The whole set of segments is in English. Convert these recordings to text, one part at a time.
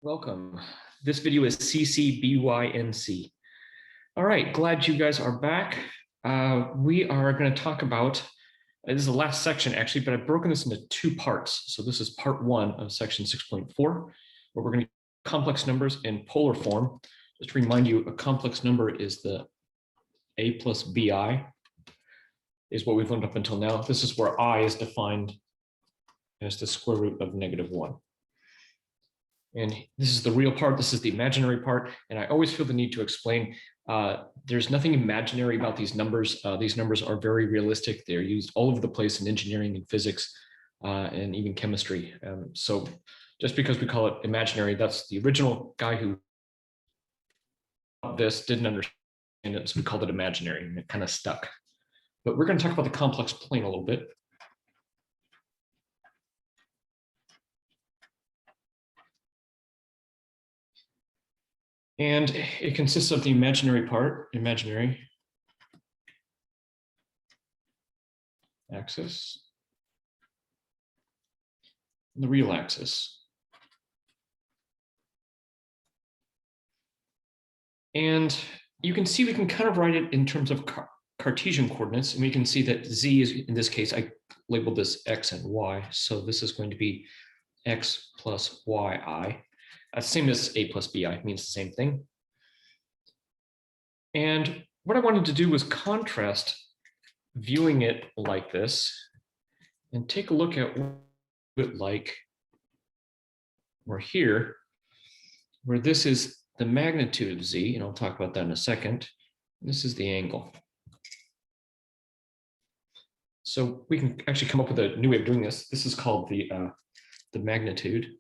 Welcome. This video is CCBYNC. All right, glad you guys are back. We are going to talk about, this is the last section actually, but I've broken this into two parts. So this is part one of section 6.4, where we're going to complex numbers in polar form. Just to remind you, a complex number is the a plus bi, is what we've learned up until now. This is where I is defined as the square root of -1. And this is the real part, this is the imaginary part, and I always feel the need to explain there's nothing imaginary about these numbers. These numbers are very realistic. They're used all over the place in engineering and physics and even chemistry. So just because we call it imaginary, that's the original guy who this didn't understand it, so we called it imaginary, and it kind of stuck. But we're going to talk about the complex plane a little bit. And it consists of the imaginary part, imaginary axis, and the real axis. And you can see we can kind of write it in terms of Cartesian coordinates, and we can see that z is, in this case, I labeled this x and y, so this is going to be x plus yi. Same as a plus bi, means the same thing. And what I wanted to do was contrast viewing it like this and take a look at what it like we're here, where this is the magnitude of z, and I'll talk about that in a second. This is the angle. So we can actually come up with a new way of doing this. This is called the magnitude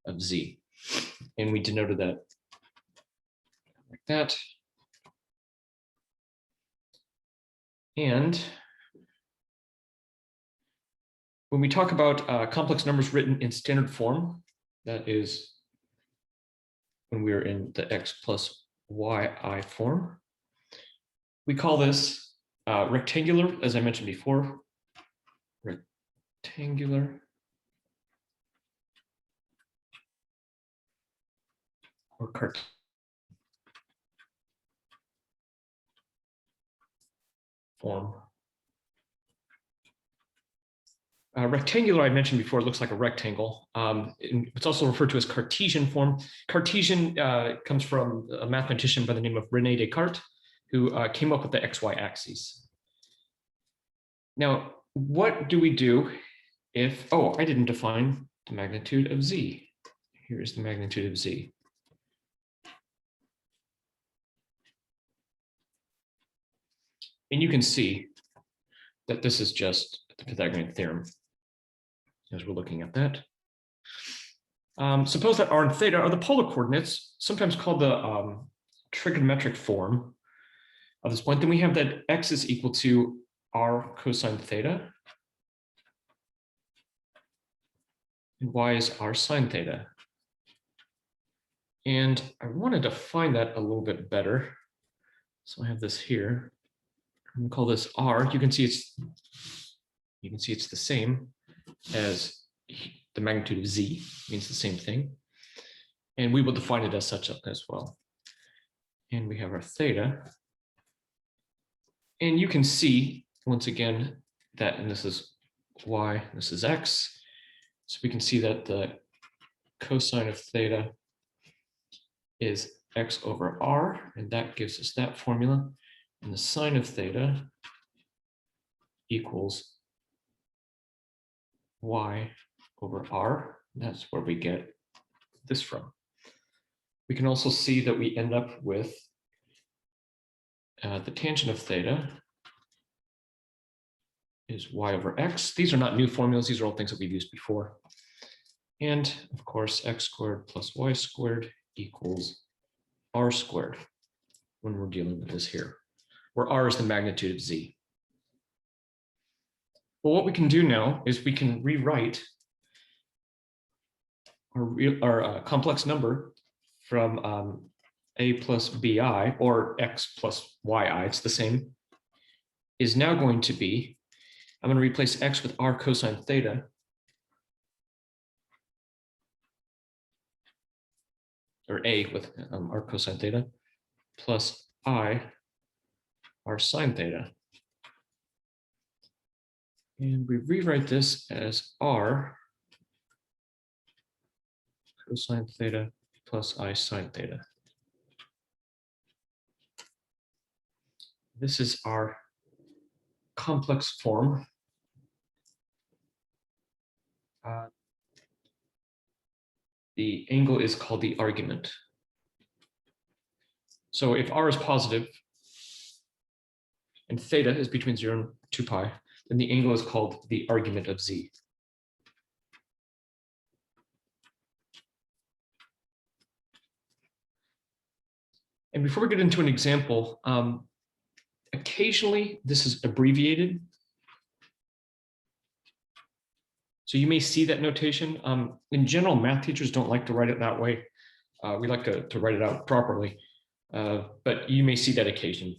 of z, and we denoted that like that. And when we talk about complex numbers written in standard form, that is when we're in the x plus yi form, we call this rectangular, as I mentioned before, rectangular or Cartesian form. Rectangular, I mentioned before, looks like a rectangle. It's also referred to as Cartesian form. Cartesian comes from a mathematician by the name of René Descartes, who came up with the XY axes. Now, what do we do if, oh, I didn't define the magnitude of z. Here's the magnitude of z. And you can see that this is just the Pythagorean theorem as we're looking at that. Suppose that r and theta are the polar coordinates, sometimes called the trigonometric form of this point. Then we have that x is equal to r cosine theta, and y is r sine theta. And I want to define that a little bit better. So I have this here. I'm going to call this r. You can see it's the same as the magnitude of z, means the same thing. And we will define it as such as well. And we have our theta. And you can see, once again, that, and this is y, this is x. So we can see that the cosine of theta is x over r, and that gives us that formula. And the sine of theta equals y over r. That's where we get this from. We can also see that we end up with the tangent of theta is y over x. These are not new formulas. These are all things that we've used before. And of course, x squared plus y squared equals r squared when we're dealing with this here, where r is the magnitude of z. Well, what we can do now is we can rewrite our complex number from a plus bi, or x plus yi, it's the same, is now going to be, I'm going to replace x with r cosine theta, or A with r cosine theta, plus I r sine theta. And we rewrite this as r cosine theta plus I sine theta. This is our complex form. The angle is called the argument. So if r is positive and theta is between 0 and 2 pi, then the angle is called the argument of z. And before we get into an example, occasionally this is abbreviated. So you may see that notation. In general, math teachers don't like to write it that way. We like to write it out properly, but you may see that occasion.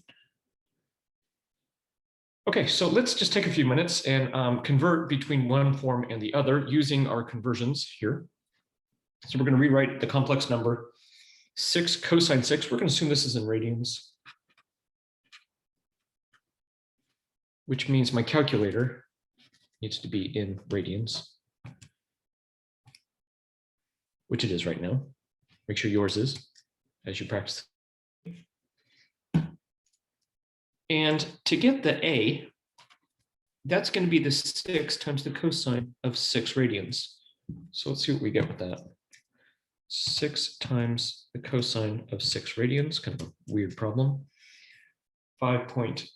Okay, so let's just take a few minutes and convert between one form and the other using our conversions here. So we're going to rewrite the complex number 6 cosine 6. We're going to assume this is in radians, which means my calculator needs to be in radians, which it is right now. Make sure yours is as you practice. And to get the A, that's going to be the 6 times the cosine of 6 radians. So let's see what we get with that. 6 times the cosine of 6 radians, kind of a weird problem. 5.76.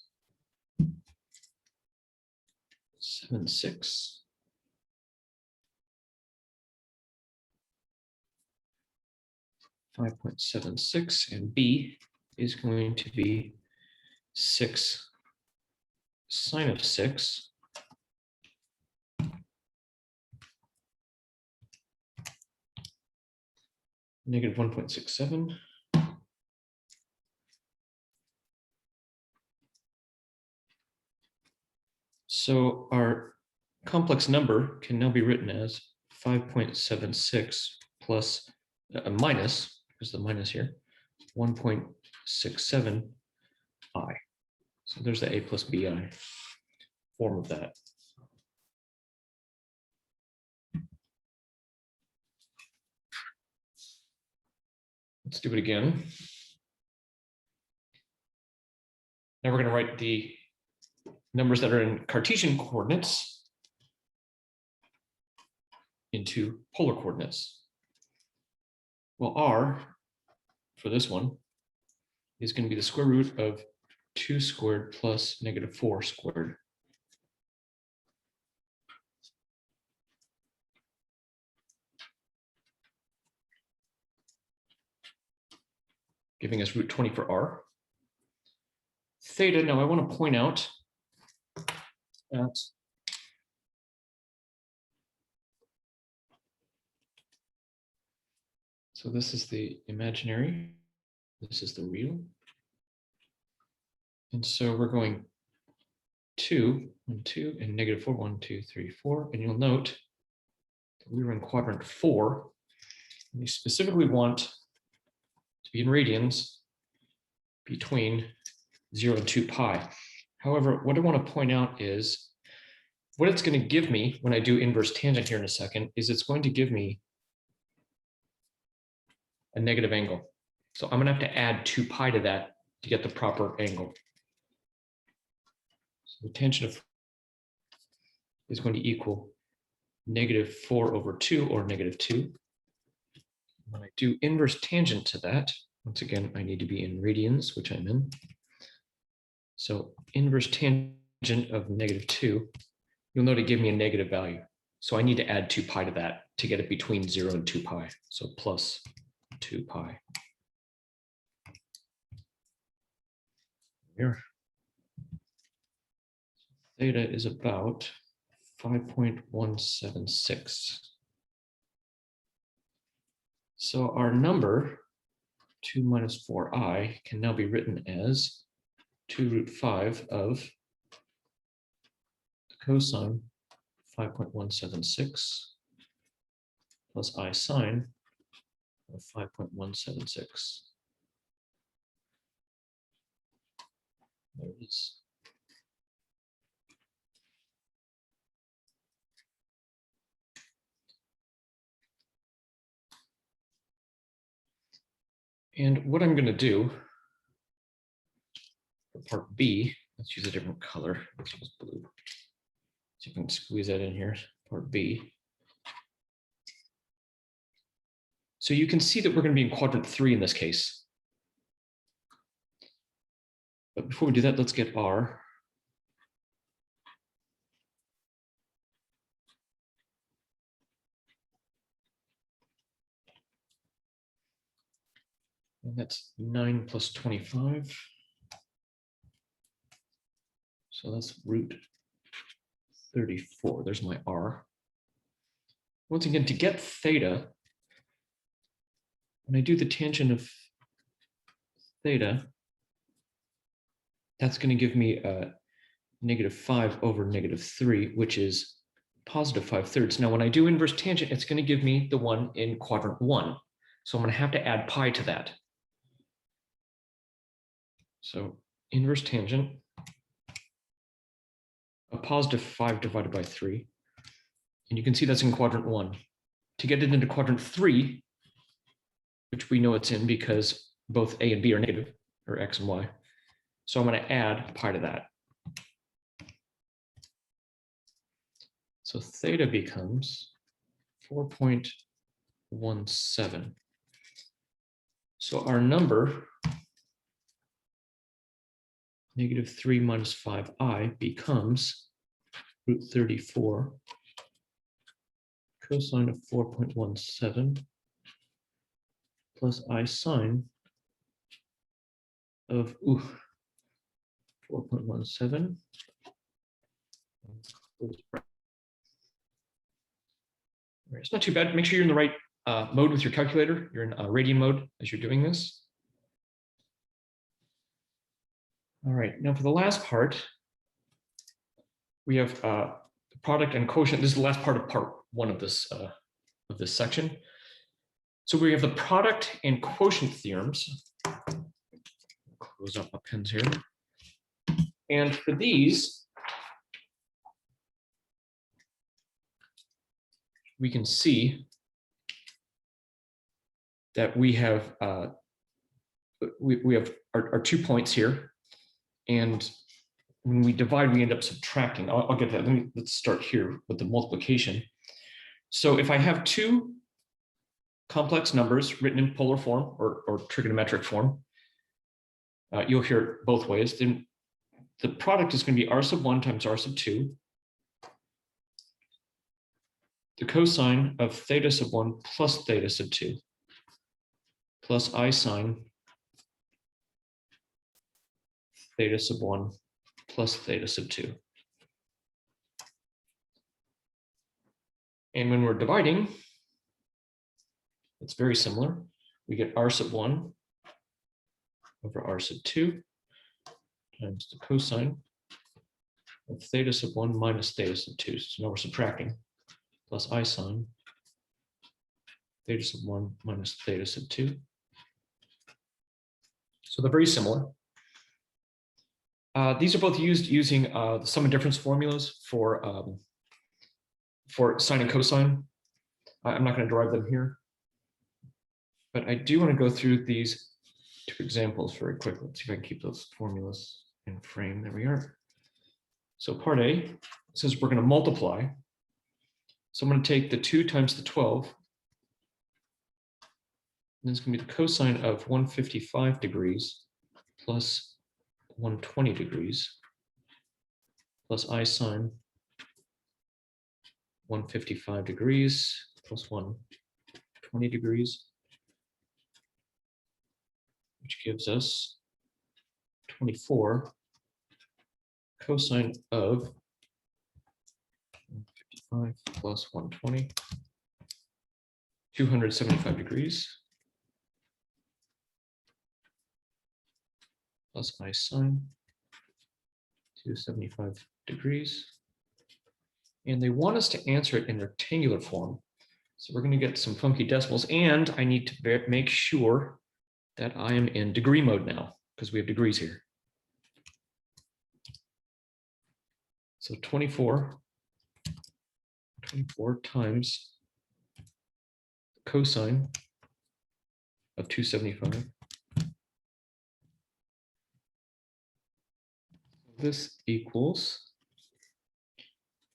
5.76, and B is going to be 6 sine of 6 negative 1.67. So our complex number can now be written as 5.76 plus a minus, because the minus here, 1.67 I. So there's the A plus BI form of that. Let's do it again. Now we're going to write the numbers that are in Cartesian coordinates into polar coordinates. Well, r for this one is going to be the square root of 2 squared plus negative 4 squared. Giving us root 20 for r. Theta, now I want to point out that so this is the imaginary, this is the real. And so we're going 2, 1, 2, and negative 4, 1, 2, 3, 4. And you'll note that we were in quadrant 4. And we specifically want to be in radians between 0 and 2 pi. However, what I want to point out is what it's going to give me when I do inverse tangent here in a second is it's going to give me a negative angle. So I'm going to have to add 2 pi to that to get the proper angle. So the tangent of is going to equal negative 4 over 2 or negative 2. When I do inverse tangent to that, once again, I need to be in radians, which I'm in. So inverse tangent of negative 2, you'll note it gave me a negative value. So I need to add 2 pi to that to get it between 0 and 2 pi. So plus 2 pi. Here. Theta is about 5.176. So our number, 2 minus 4i, can now be written as 2 root 5 of the cosine 5.176 plus I sine of 5.176. There it is. And what I'm going to do for part B, let's use a different color. Let's use blue. So you can squeeze that in here, part B. So you can see that we're going to be in quadrant 3 in this case. But before we do that, let's get R. And that's 9 plus 25. So that's root 34. There's my R. Once again, to get theta, when I do the tangent of theta, that's going to give me a -5 over -3, which is positive 5/3. Now, when I do inverse tangent, it's going to give me the one in quadrant 1. So I'm going to have to add pi to that. So inverse tangent, a positive 5 divided by 3. And you can see that's in quadrant 1. To get it into quadrant 3, which we know it's in because both a and b are negative, or x and y. So I'm going to add pi to that. So theta becomes 4.17. So our number, -3 minus 5i, becomes root 34 cosine of 4.17 plus I sine of 4.17. It's not too bad. Make sure you're in the right mode with your calculator. You're in radian mode as you're doing this. All right, now for the last part, we have product and quotient. This is the last part of part 1 of this section. So we have the product and quotient theorems. Close up my pens here. And for these, we can see that we have our 2 points here, and when we divide, we end up subtracting. I'll get that. Let's start here with the multiplication. So if I have 2 complex numbers written in polar form or trigonometric form, you'll hear it both ways. Then the product is going to be r sub 1 times r sub 2. The cosine of theta sub 1 plus theta sub 2 plus I sine theta sub 1 plus theta sub 2. And when we're dividing, it's very similar. We get r sub 1 over r sub 2 times the cosine of theta sub 1 minus theta sub 2. So now we're subtracting, plus I sine theta sub 1 minus theta sub 2. So they're very similar. These are both used using the sum and difference formulas for sine and cosine. I'm not going to derive them here, but I do want to go through these 2 examples very quickly. Let's see if I can keep those formulas in frame. There we are. So part A says we're going to multiply. So I'm going to take the 2 times the 12. And it's going to be the cosine of 155 degrees plus 120 degrees plus I sine 155 degrees plus 120 degrees, which gives us 24 cosine of 155 plus 120, 275 degrees plus I sine 275 degrees. And they want us to answer it in rectangular form. So we're going to get some funky decimals, and I need to make sure that I am in degree mode now because we have degrees here. So 24 times cosine of 275. This equals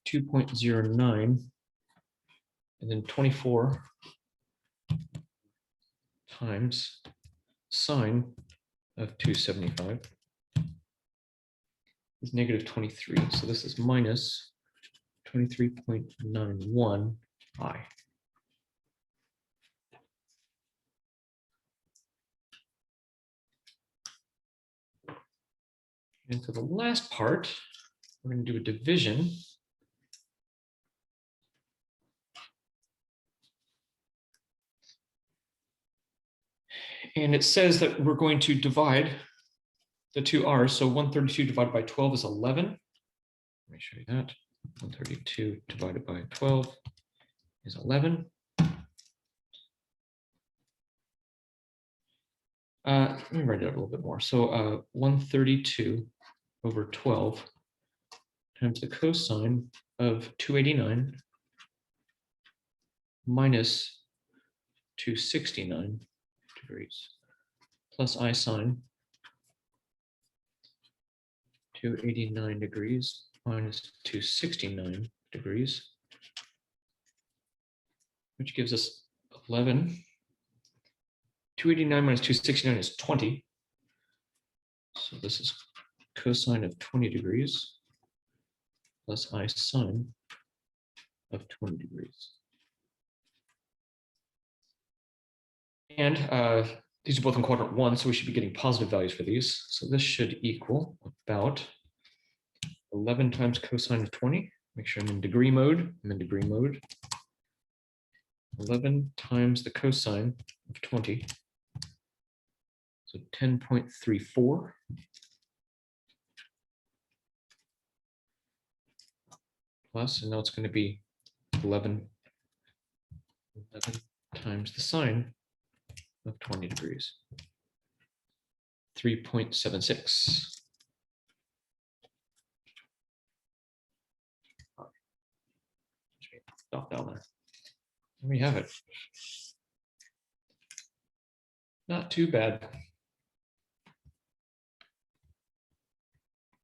2.09, and then 24 times sine of 275 is negative 23. So this is minus 23.91 I. And for the last part, we're going to do a division. And it says that we're going to divide the two r's. So 132 divided by 12 is 11. Let me show you that. 132 divided by 12 is 11. Let me write it out a little bit more. So 132 over 12 times the cosine of 289 minus 269 degrees plus I sine 289 degrees minus 269 degrees, which gives us 11. 289 minus 269 is 20. So this is cosine of 20 degrees plus I sine of 20 degrees. And these are both in quadrant 1, so we should be getting positive values for these. So this should equal about 11 times cosine of 20. Make sure I'm in degree mode. I'm in degree mode. 11 times the cosine of 20. So 10.34. Plus, and now it's going to be 11 times the sine of 20 degrees. 3.76. Stop down there. There we have it. Not too bad.